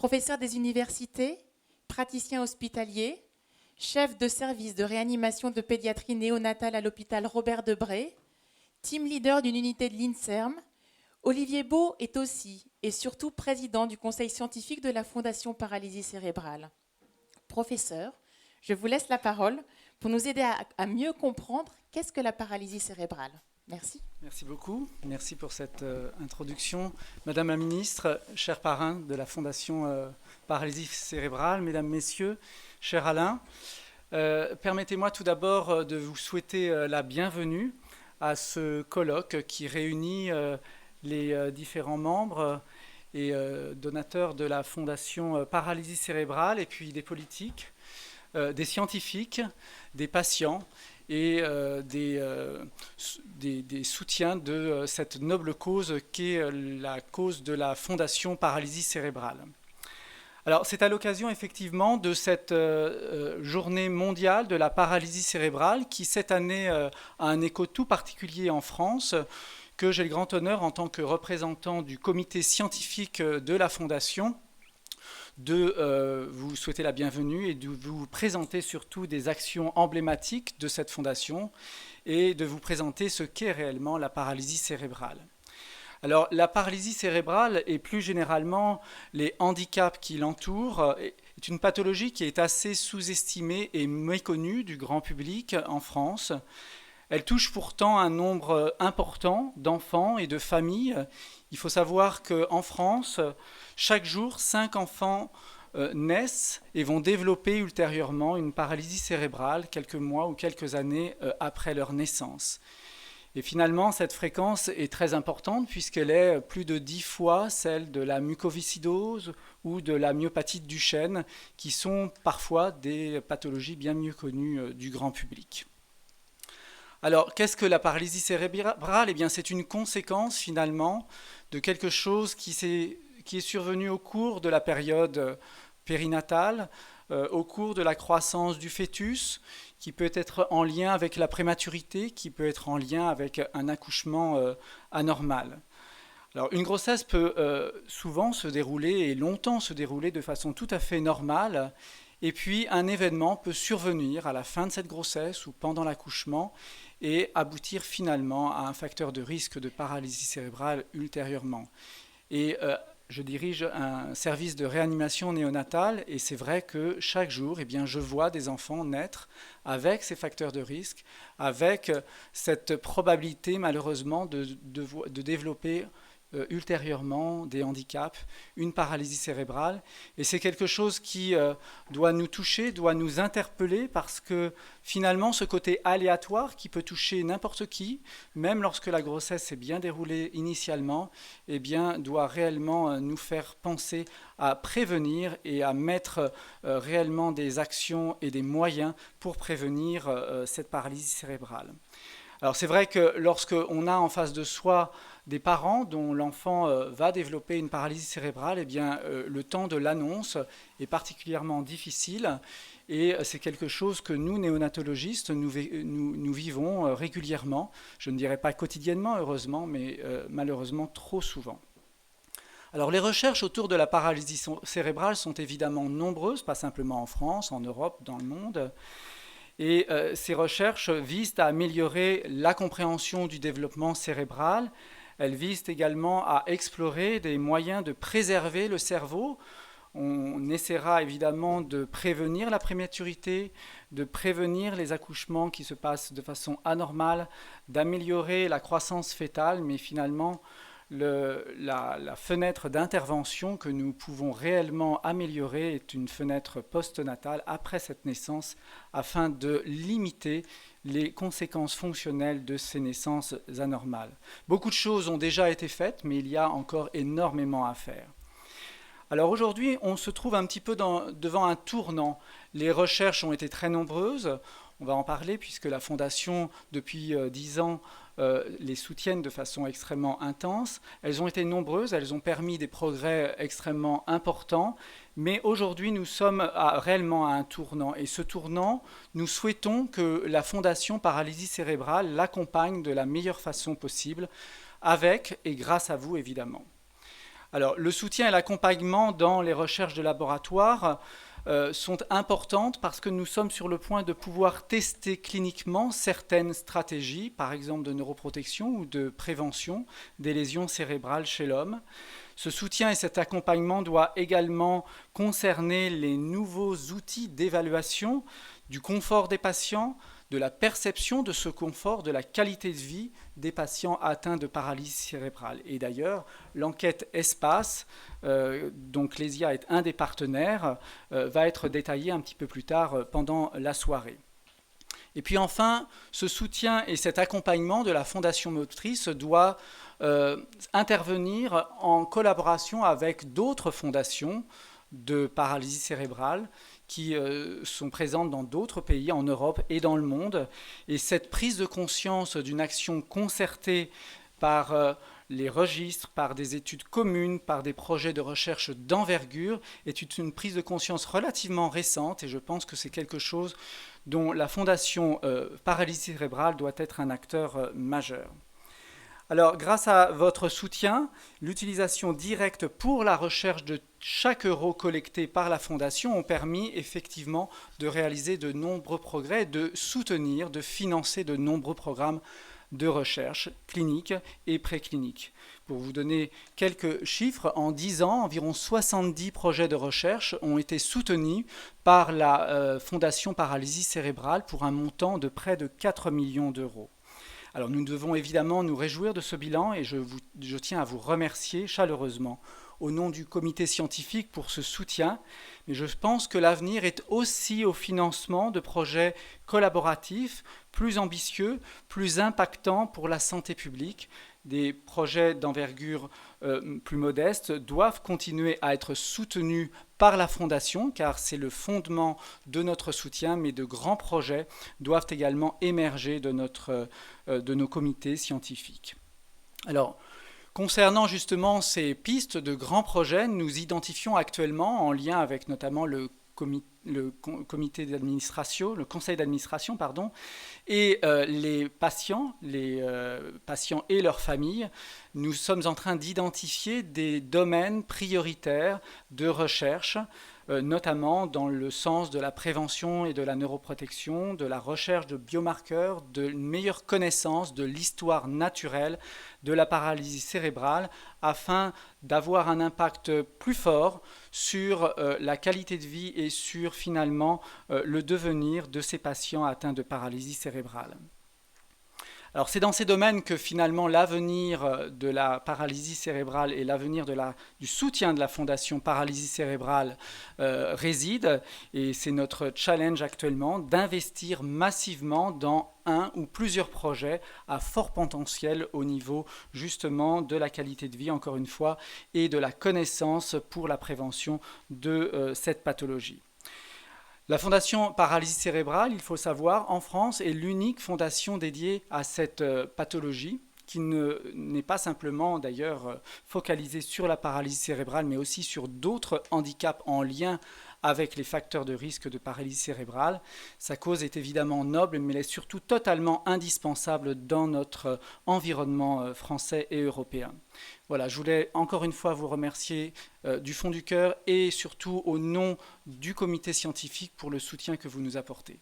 professeur des universités, praticien hospitalier, chef de service de réanimation de pédiatrie néonatale à l'hôpital Robert Debré, team leader d'une unité de l'INSERM, Olivier Beau est aussi et surtout président du conseil scientifique de la Fondation Paralysie Cérébrale. Professeur, je vous laisse la parole pour nous aider à mieux comprendre qu'est-ce que la paralysie cérébrale. Merci. Merci beaucoup. Merci pour cette introduction. Madame la ministre, cher parrain de la Fondation Paralysie Cérébrale, mesdames, messieurs, cher Alain, permettez-moi tout d'abord de vous souhaiter la bienvenue à ce colloque qui réunit les différents membres et donateurs de la Fondation Paralysie Cérébrale et puis des politiques, des scientifiques, des patients et des soutiens de cette noble cause qu'est la cause de la Fondation Paralysie Cérébrale. Alors, c'est à l'occasion effectivement de cette journée mondiale de la paralysie cérébrale qui, cette année, a un écho tout particulier en France, que j'ai le grand honneur, en tant que représentant du comité scientifique de la Fondation, de vous souhaiter la bienvenue et de vous présenter surtout des actions emblématiques de cette fondation et de vous présenter ce qu'est réellement la paralysie cérébrale. Alors, la paralysie cérébrale et plus généralement les handicaps qui l'entourent est une pathologie qui est assez sous-estimée et méconnue du grand public en France. Elle touche pourtant un nombre important d'enfants et de familles. Il faut savoir qu'en France, chaque jour, 5 enfants naissent et vont développer ultérieurement une paralysie cérébrale quelques mois ou quelques années après leur naissance. Et finalement, cette fréquence est très importante puisqu'elle est plus de 10 fois celle de la mucoviscidose ou de la myopathie de Duchenne, qui sont parfois des pathologies bien mieux connues du grand public. Alors, qu'est-ce que la paralysie cérébrale ? Eh bien, c'est une conséquence, finalement, de quelque chose qui est survenu au cours de la période périnatale, au cours de la croissance du fœtus, qui peut être en lien avec la prématurité, qui peut être en lien avec un accouchement anormal. Alors, une grossesse peut souvent se dérouler, et longtemps se dérouler, de façon tout à fait normale, et puis un événement peut survenir à la fin de cette grossesse ou pendant l'accouchement et aboutir finalement à un facteur de risque de paralysie cérébrale ultérieurement. Et je dirige un service de réanimation néonatale et c'est vrai que chaque jour, eh bien, je vois des enfants naître avec ces facteurs de risque, avec cette probabilité malheureusement de développer ultérieurement des handicaps, une paralysie cérébrale. Et c'est quelque chose qui doit nous toucher, doit nous interpeller parce que finalement ce côté aléatoire qui peut toucher n'importe qui, même lorsque la grossesse s'est bien déroulée initialement, eh bien, doit réellement nous faire penser à prévenir et à mettre réellement des actions et des moyens pour prévenir cette paralysie cérébrale. Alors c'est vrai que lorsqu'on a en face de soi des parents dont l'enfant va développer une paralysie cérébrale, eh bien, le temps de l'annonce est particulièrement difficile et c'est quelque chose que nous, néonatologistes, nous vivons régulièrement. Je ne dirais pas quotidiennement, heureusement, mais malheureusement trop souvent. Alors les recherches autour de la paralysie cérébrale sont évidemment nombreuses, pas simplement en France, en Europe, dans le monde. Et ces recherches visent à améliorer la compréhension du développement cérébral. Elles visent également à explorer des moyens de préserver le cerveau. On essaiera évidemment de prévenir la prématurité, de prévenir les accouchements qui se passent de façon anormale, d'améliorer la croissance fœtale, mais finalement la fenêtre d'intervention que nous pouvons réellement améliorer est une fenêtre postnatale après cette naissance afin de limiter les conséquences fonctionnelles de ces naissances anormales. Beaucoup de choses ont déjà été faites, mais il y a encore énormément à faire. Alors aujourd'hui, on se trouve un petit peu devant un tournant. Les recherches ont été très nombreuses. On va en parler puisque la Fondation, depuis 10 ans, les soutiennent de façon extrêmement intense. Elles ont été nombreuses, elles ont permis des progrès extrêmement importants, mais aujourd'hui nous sommes réellement à un tournant. Et ce tournant, nous souhaitons que la Fondation Paralysie Cérébrale l'accompagne de la meilleure façon possible, avec et grâce à vous évidemment. Alors, le soutien et l'accompagnement dans les recherches de laboratoire sont importantes parce que nous sommes sur le point de pouvoir tester cliniquement certaines stratégies, par exemple de neuroprotection ou de prévention des lésions cérébrales chez l'homme. Ce soutien et cet accompagnement doit également concerner les nouveaux outils d'évaluation du confort des patients, de la perception de ce confort, de la qualité de vie des patients atteints de paralysie cérébrale. Et d'ailleurs, l'enquête ESPACE, dont Clésia est un des partenaires, va être détaillée un petit peu plus tard pendant la soirée. Et puis enfin, ce soutien et cet accompagnement de la Fondation Motrice doit intervenir en collaboration avec d'autres fondations de paralysie cérébrale qui sont présentes dans d'autres pays, en Europe et dans le monde. Et cette prise de conscience d'une action concertée par les registres, par des études communes, par des projets de recherche d'envergure, est une prise de conscience relativement récente, et je pense que c'est quelque chose dont la Fondation Paralysie cérébrale doit être un acteur majeur. Alors, grâce à votre soutien, l'utilisation directe pour la recherche de chaque euro collecté par la Fondation ont permis effectivement de réaliser de nombreux progrès, de soutenir, de financer de nombreux programmes de recherche clinique et préclinique. Pour vous donner quelques chiffres, en 10 ans, environ 70 projets de recherche ont été soutenus par la Fondation Paralysie cérébrale pour un montant de près de 4 millions d'euros. Alors nous devons évidemment nous réjouir de ce bilan et je tiens à vous remercier chaleureusement au nom du comité scientifique pour ce soutien. Mais je pense que l'avenir est aussi au financement de projets collaboratifs plus ambitieux, plus impactants pour la santé publique. Des projets d'envergure plus modeste doivent continuer à être soutenus par la Fondation, car c'est le fondement de notre soutien, mais de grands projets doivent également émerger de nos comités scientifiques. Alors, concernant justement ces pistes de grands projets, nous identifions actuellement, en lien avec notamment le comité d'administration, le conseil d'administration, pardon, et les patients et leurs familles, nous sommes en train d'identifier des domaines prioritaires de recherche, notamment dans le sens de la prévention et de la neuroprotection, de la recherche de biomarqueurs, d'une meilleure connaissance de l'histoire naturelle de la paralysie cérébrale, afin d'avoir un impact plus fort sur la qualité de vie et sur finalement le devenir de ces patients atteints de paralysie cérébrale. Alors c'est dans ces domaines que finalement l'avenir de la paralysie cérébrale et l'avenir du soutien de la Fondation Paralysie cérébrale réside, et c'est notre challenge actuellement d'investir massivement dans un ou plusieurs projets à fort potentiel au niveau justement de la qualité de vie, encore une fois, et de la connaissance pour la prévention de cette pathologie. La Fondation Paralysie cérébrale, il faut savoir, en France, est l'unique fondation dédiée à cette pathologie, qui n'est pas simplement d'ailleurs focalisée sur la paralysie cérébrale, mais aussi sur d'autres handicaps en lien avec les facteurs de risque de paralysie cérébrale. Sa cause est évidemment noble, mais elle est surtout totalement indispensable dans notre environnement français et européen. Voilà, je voulais encore une fois vous remercier du fond du cœur et surtout au nom du comité scientifique pour le soutien que vous nous apportez.